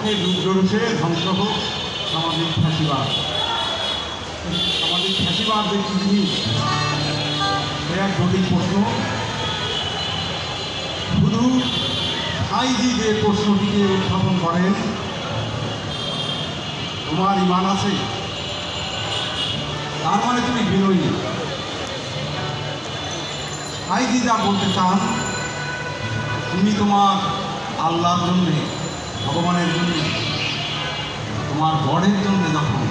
পক্ষে দুর্দর্শে ধ্বংস হোক সামাজিক ফ্যাসিবাদ। সামাজিক ফ্যাসিবাদ যে কি এক জটিল প্রশ্ন। শুধু আইজি যে প্রশ্নটিকে উত্থাপন করেন, তোমার ইমান আছে, তার মানে তুমি বিনয়ী। আইজি যা বলতে চান, তুমি তোমার আল্লাহর জন্যে, ভগবানের জন্যে, তোমার গড়ের জন্যে যখন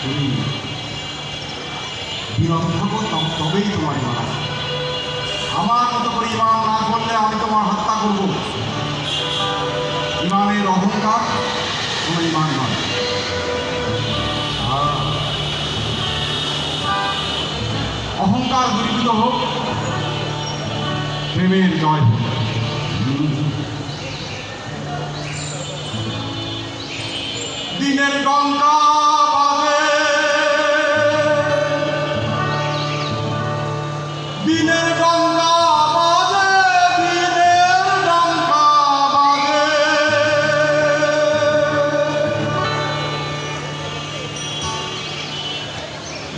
তুমি বিনত থাকো, তবেই তোমার ইমান আছে। আমার মতো করে ইমান না করলে আমি তোমার হত্যা করব। ইমানের অহংকার কোনো ইমান নয়। অহংকার দূরীভূত হোক, প্রেমের জয় হোক। দিনের গঙ্গা বাজে, দিনের গঙ্গা বাজে, দিনের গঙ্গা বাজে,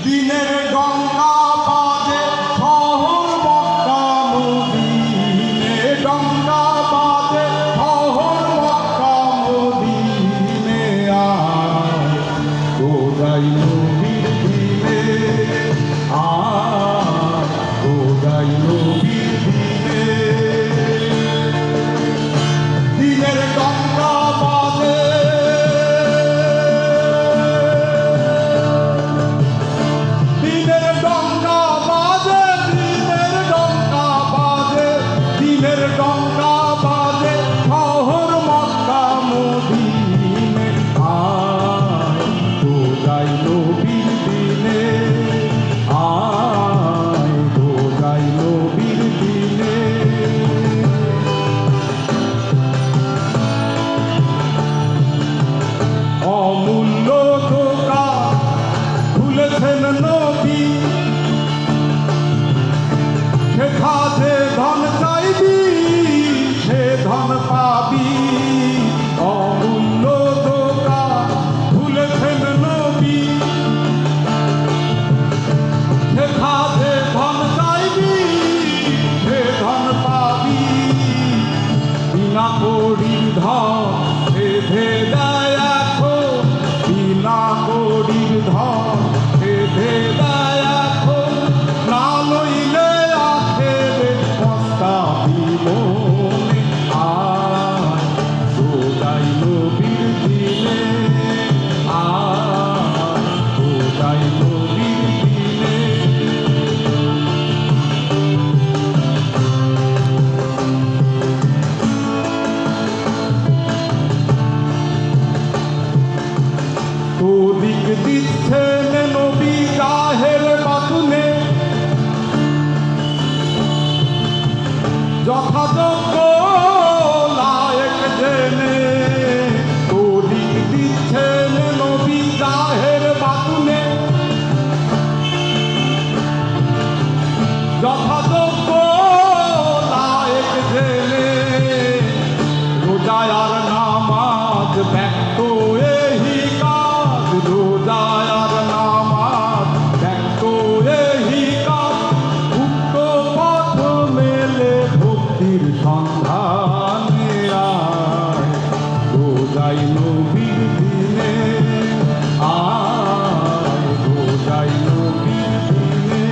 দিনের গঙ্গা বাজে, শহর মক্কা মদিনে, গঙ্গা বাজে, শহর মক্কা মদিনে, আয় খোদাই নবীর দিনে, আয় খোদাই নবীর দিনে। দিনের গঙ্গা বাজে, দিনের গঙ্গা বাজে, দিনের গঙ্গা বাজে, দিনের গঙ্গা বাজে, শহর মক্কা মদিনে, আয় খোদাই নবীর দিনে, আয় খোদাই নবীর দিনে। অমূল্য ধোঁকা খুলেছেন নবী, শেখা যে ধন চাইবি সে ধন পাবি। অমূল্য ধোঁকা খুলেছেন নবী, শেখা যে ধন চাইবি সে ধন পাবি। বিনা কড়ির ধন বেঁধে দেয় এখন, বিনা কড়ির ধন বেঁধে দেয় এখন, না লইলে আখেরে পস্তাবি মনে, আয় খোদাই নবীর দিনে, আয় খোদাই নবীর দিনে। তোদিক দিচ্ছেন নবী জাহের বাতুনে, যথাযোগ্য লায়েক জেনে। তোদিক দিচ্ছেন নবী জাহের বাতুনে, যথাযোগ্য লায়েক জেনে। রোজায় আর নামাজ ব্যক্ত এহি কাজ, রোজায় আর নামাজ ব্যক্ত এহি কাজ। উক্ত পথ মেলে ভক্তির সন্ধানে, আয় খোদাই নবীর দিনে, আয় খোদাই নবীর দিনে।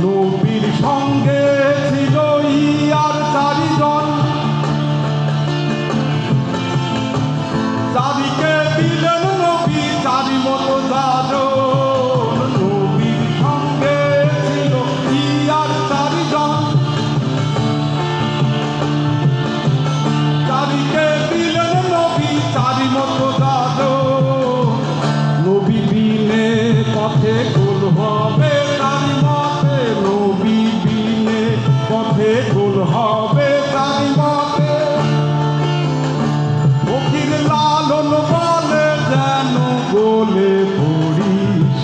নবীর সঙ্গে ছিল ইয়ার চারিজন, চারিকে দিলেন নবী চারি মতো যাজন। নবীর সঙ্গে ছিল ইয়ার চারিজন, চারিকে দিলেন নবী চারি মতো যাজন। নবী বিনে পথে গোল হবে চারি মতে, নবী বিনে পথে গোল হবে চারি মতে। ফকির লালন বলে যেন গোলে পড়িস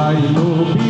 চাই নবী